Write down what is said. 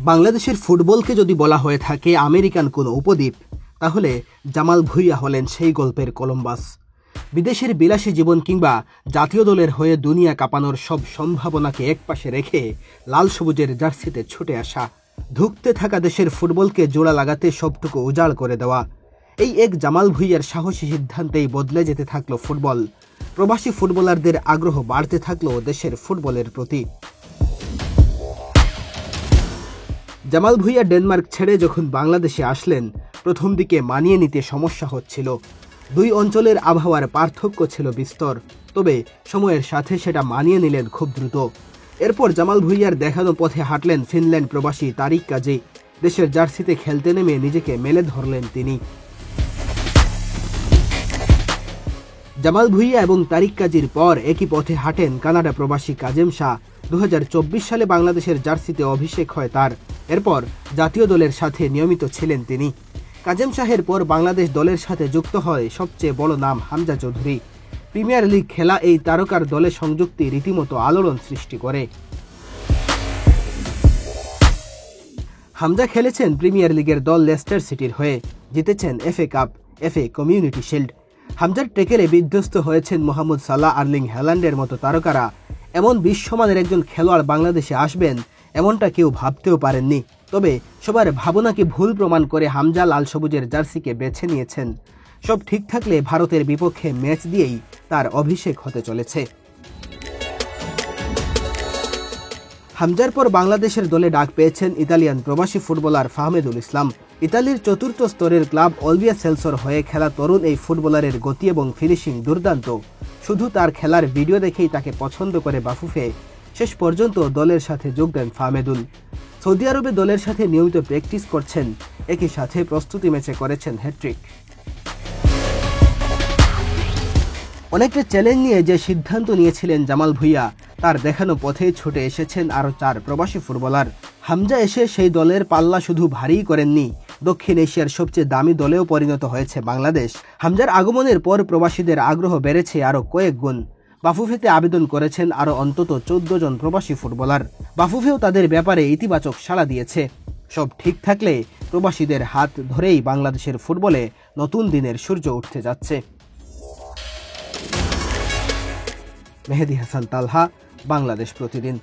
বাংলাদেশের ফুটবলকে যদি বলা হয়ে থাকে আমেরিকান কোনো উপদ্বীপ, তাহলে জামাল ভুঁইয়া হলেন সেই গল্পের কলম্বাস। বিদেশের বিলাসী জীবন কিংবা জাতীয় দলের হয়ে দুনিয়া কাঁপানোর সব সম্ভাবনাকে একপাশে রেখে লাল সবুজের জার্সিতে ছুটে আসা, ধুঁকতে থাকা দেশের ফুটবলকে জোড়া লাগাতে সবটুকু উজাড় করে দেওয়া, এই এক জামাল ভুঁইয়ার সাহসী সিদ্ধান্তেই বদলে যেতে থাকলো ফুটবল। প্রবাসী ফুটবলারদের আগ্রহ বাড়তে থাকলো দেশের ফুটবলের প্রতি। জামাল ভুঁইয়া ডেনমার্ক ছেড়ে যখন বাংলাদেশে আসলেন, প্রথম দিকে মানিয়ে নিতে সমস্যা হচ্ছিল। দুই অঞ্চলের আবহাওয়ার পার্থক্য ছিল বিস্তর, তবে সময়ের সাথে সেটা মানিয়ে নিলেন খুব দ্রুত। এরপর জামাল ভুঁইয়ার দেখানো পথে হাঁটলেন ফিনল্যান্ড প্রবাসী তারিক কাজী। দেশের জার্সিতে খেলতে নেমে নিজেকে মেলে ধরলেন তিনি। জামাল ভুঁইয়া এবং তারিক কাজীর পর একই পথে হাঁটেন কানাডা প্রবাসী কাজেম শাহ। 2024 সালে বাংলাদেশের জার্সিতে অভিষেক হয় তার। এরপর জাতীয় দলের সাথে নিয়মিত ছিলেন তিনি। কাজেম শাহের পর বাংলাদেশ দলের সাথে যুক্ত হয় সবচেয়ে বড় নাম হামজা চৌধুরী। প্রিমিয়ার লিগ খেলা এই তারকার দলে সংযুক্তি রীতিমতো আলোড়ন সৃষ্টি করে। হামজা খেলেছেন প্রিমিয়ার লিগের দল লেস্টার সিটির হয়ে, জিতেছেন FA cup, FA community shield. হামজার টেকেরে বিধ্বস্ত হয়েছেন মোহাম্মদ সালাহ, আর্লিং হ্যালান্ডের মতো তারকারা। এমন বিশ্বমানের একজন খেলোয়াড় বাংলাদেশে আসবেন, এমনটা কেউ ভাবতেও পারেননি। তবে সবার ভাবনাকে ভুল প্রমাণ করে হামজা লাল সবুজের জার্সিকে বেছে নিয়েছেন। সব ঠিক থাকলে ভারতের বিপক্ষে ম্যাচ দিয়েই তার অভিষেক হতে চলেছে। হামজার পর বাংলাদেশের দলে ডাক পেয়েছেন ইতালিয়ান প্রবাসী ফুটবলার ফাহমেদুল ইসলাম। ইতালির চতুর্থ স্তরের ক্লাব অলবিয়া সেলসর হয়ে খেলা তরুণ এই ফুটবলারের গতি এবং ফিনিশিং দুর্দান্ত। শুধু তার খেলার ভিডিও দেখেই তাকে পছন্দ করে বাফুফে। শেষ পর্যন্ত দলের সাথে যোগ দেন ফাহমেদুল। সৌদি আরবে দলের সাথে নিয়মিত প্র্যাকটিস করছেন, একই সাথে প্রস্তুতি ম্যাচে করেছেন হ্যাট্রিক। অনেকটা চ্যালেঞ্জ নিয়ে যে সিদ্ধান্ত নিয়েছিলেন জামাল ভুঁইয়া, তার দেখানো পথেই ছুটে এসেছেন আরও 4 প্রবাসী ফুটবলার। হামজা এসে সেই দলের পাল্লা শুধু ভারীই করেননি, দক্ষিণ এশিয়ার সবচেয়ে দামি দলেও পরিণত হয়েছে বাংলাদেশ। হামজার আগমনের পর প্রবাসীদের আগ্রহ বেড়েছে আরও কয়েক গুণ। বাফুফেতে আবেদন করেছেন আরও অন্তত 14 জন প্রবাসী ফুটবলার। বাফুফেও তাদের ব্যাপারে ইতিবাচক সাড়া দিয়েছে। সব ঠিক থাকলে প্রবাসীদের হাত ধরেই বাংলাদেশের ফুটবলে নতুন দিনের সূর্য উঠতে যাচ্ছে। মেহেদী হাসান তালহা, বাংলাদেশ প্রতিদিন।